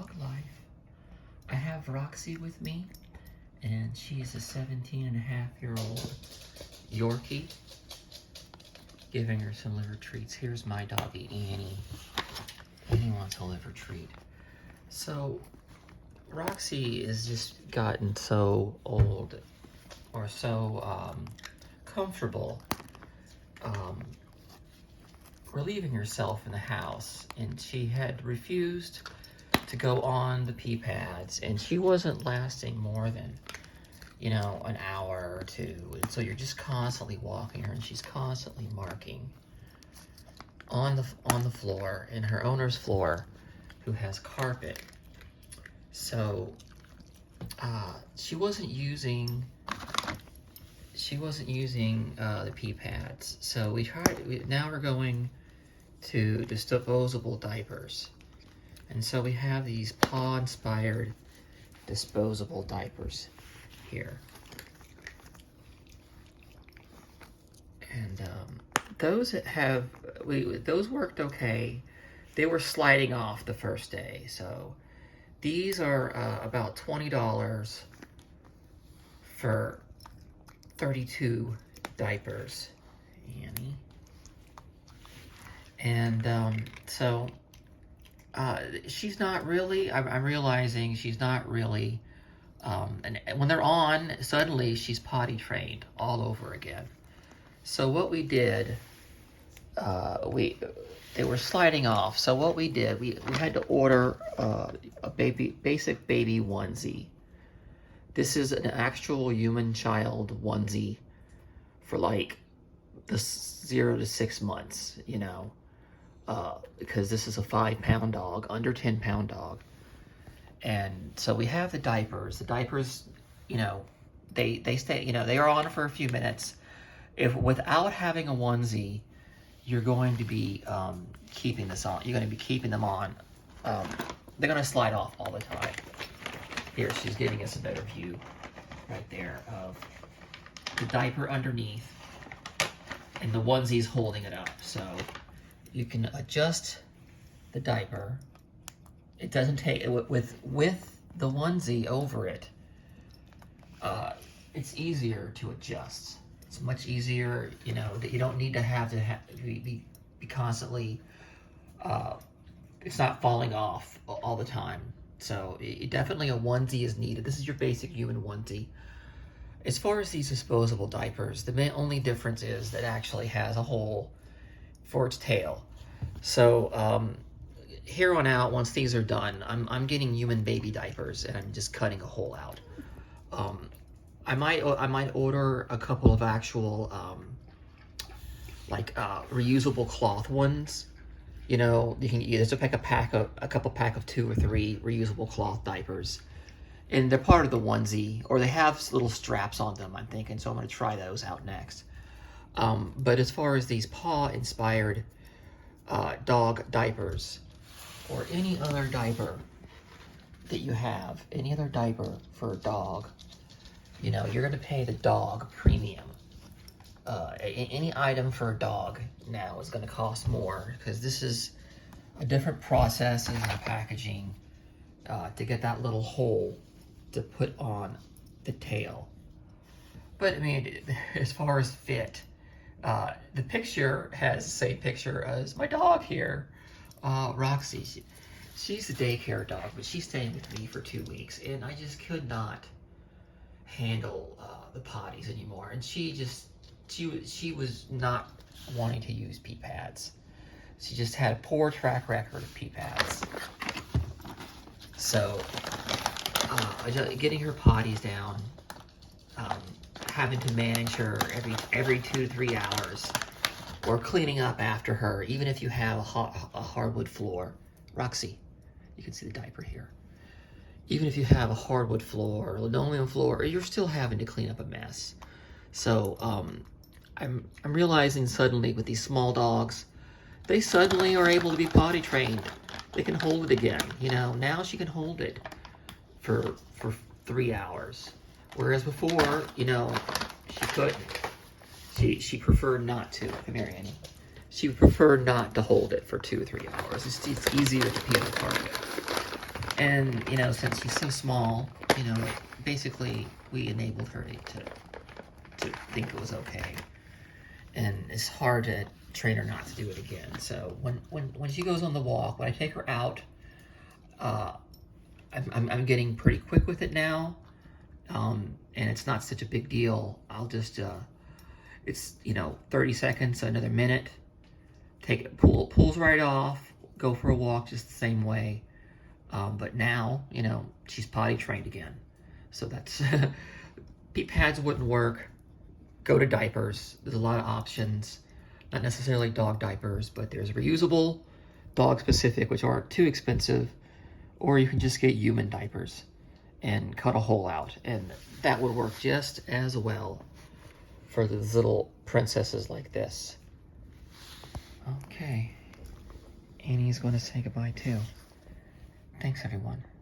dog life. I have Roxy with me, and she's a 17-and-a-half-year-old Yorkie. Giving her some liver treats. Here's my doggy, Annie. Annie wants a liver treat. So, Roxy has just gotten so old, or so comfortable relieving herself in the house, and she had refused to go on the pee pads, and she wasn't lasting more than, you know, an hour or two. And so you're just constantly walking her, and she's constantly marking on the floor, in her owner's floor, who has carpet. So she wasn't using the pee pads. So now we're going to disposable diapers. And so we have these paw-inspired disposable diapers here. And those worked okay. They were sliding off the first day. So these are about $20 for 32 diapers, Annie. And so she's not really, I'm realizing she's not really, and when they're on, suddenly she's potty trained all over again. So what we did, they were sliding off. So what we did, we had to order a basic baby onesie. This is an actual human child onesie for like the 0 to 6 months, you know, because this is a 5-pound dog, under 10-pound dog. And so we have the diapers. The diapers, you know, they stay, you know, they are on for a few minutes. If without having a onesie, you're going to be keeping this on. You're going to be keeping them on. They're going to slide off all the time. Here, she's giving us a better view right there of the diaper underneath, and the onesie's holding it up. So you can adjust the diaper. It doesn't take, with the onesie over it, it's easier to adjust. It's much easier, you know, that you don't need to be constantly, it's not falling off all the time. So definitely a onesie is needed. This is your basic human onesie. As far as these disposable diapers, the only difference is that it actually has a hole for its tail. So here on out, once these are done, I'm getting human baby diapers, and I'm just cutting a hole out. I might order a couple of actual reusable cloth ones. You know, you can either pick a pack of 2 or 3 reusable cloth diapers, and they're part of the onesie, or they have little straps on them, I'm thinking. So I'm going to try those out next. But as far as these paw-inspired dog diapers, or any other diaper that you have, any other diaper for a dog, you know, you're going to pay the dog premium. Any item for a dog now is going to cost more, because this is a different process in the packaging to get that little hole to put on the tail. But I mean, as far as fit, the picture has the same picture as my dog here, Roxy. She's the daycare dog, but she's staying with me for 2 weeks, and I just could not handle the potties anymore. And she was not wanting to use pee pads. She just had a poor track record of pee pads. So getting her potties down, having to manage her every 2 to 3 hours, or cleaning up after her, even if you have a hardwood floor. Roxy, you can see the diaper here. Even if you have a hardwood floor or linoleum floor, you're still having to clean up a mess. So I'm realizing suddenly with these small dogs, they suddenly are able to be potty trained. They can hold it again. You know, now she can hold it for 3 hours, whereas before, you know, she couldn't. She preferred not to. Come here, Annie. She preferred not to hold it for 2 or 3 hours. It's easier to pee on the carpet. And, you know, since she's so small, you know, basically we enabled her to think it was okay. And it's hard to train her not to do it again. So when she goes on the walk, when I take her out, I'm getting pretty quick with it now. And it's not such a big deal. I'll just, it's, you know, 30 seconds, another minute, take it, pulls right off, go for a walk just the same way. But now, you know, she's potty trained again. So that's, pee pads wouldn't work. Go to diapers. There's a lot of options. Not necessarily dog diapers, but there's reusable, dog specific, which aren't too expensive, or you can just get human diapers and cut a hole out. And that would work just as well for the little princesses like this. Okay. Annie's going to say goodbye too. Thanks, everyone.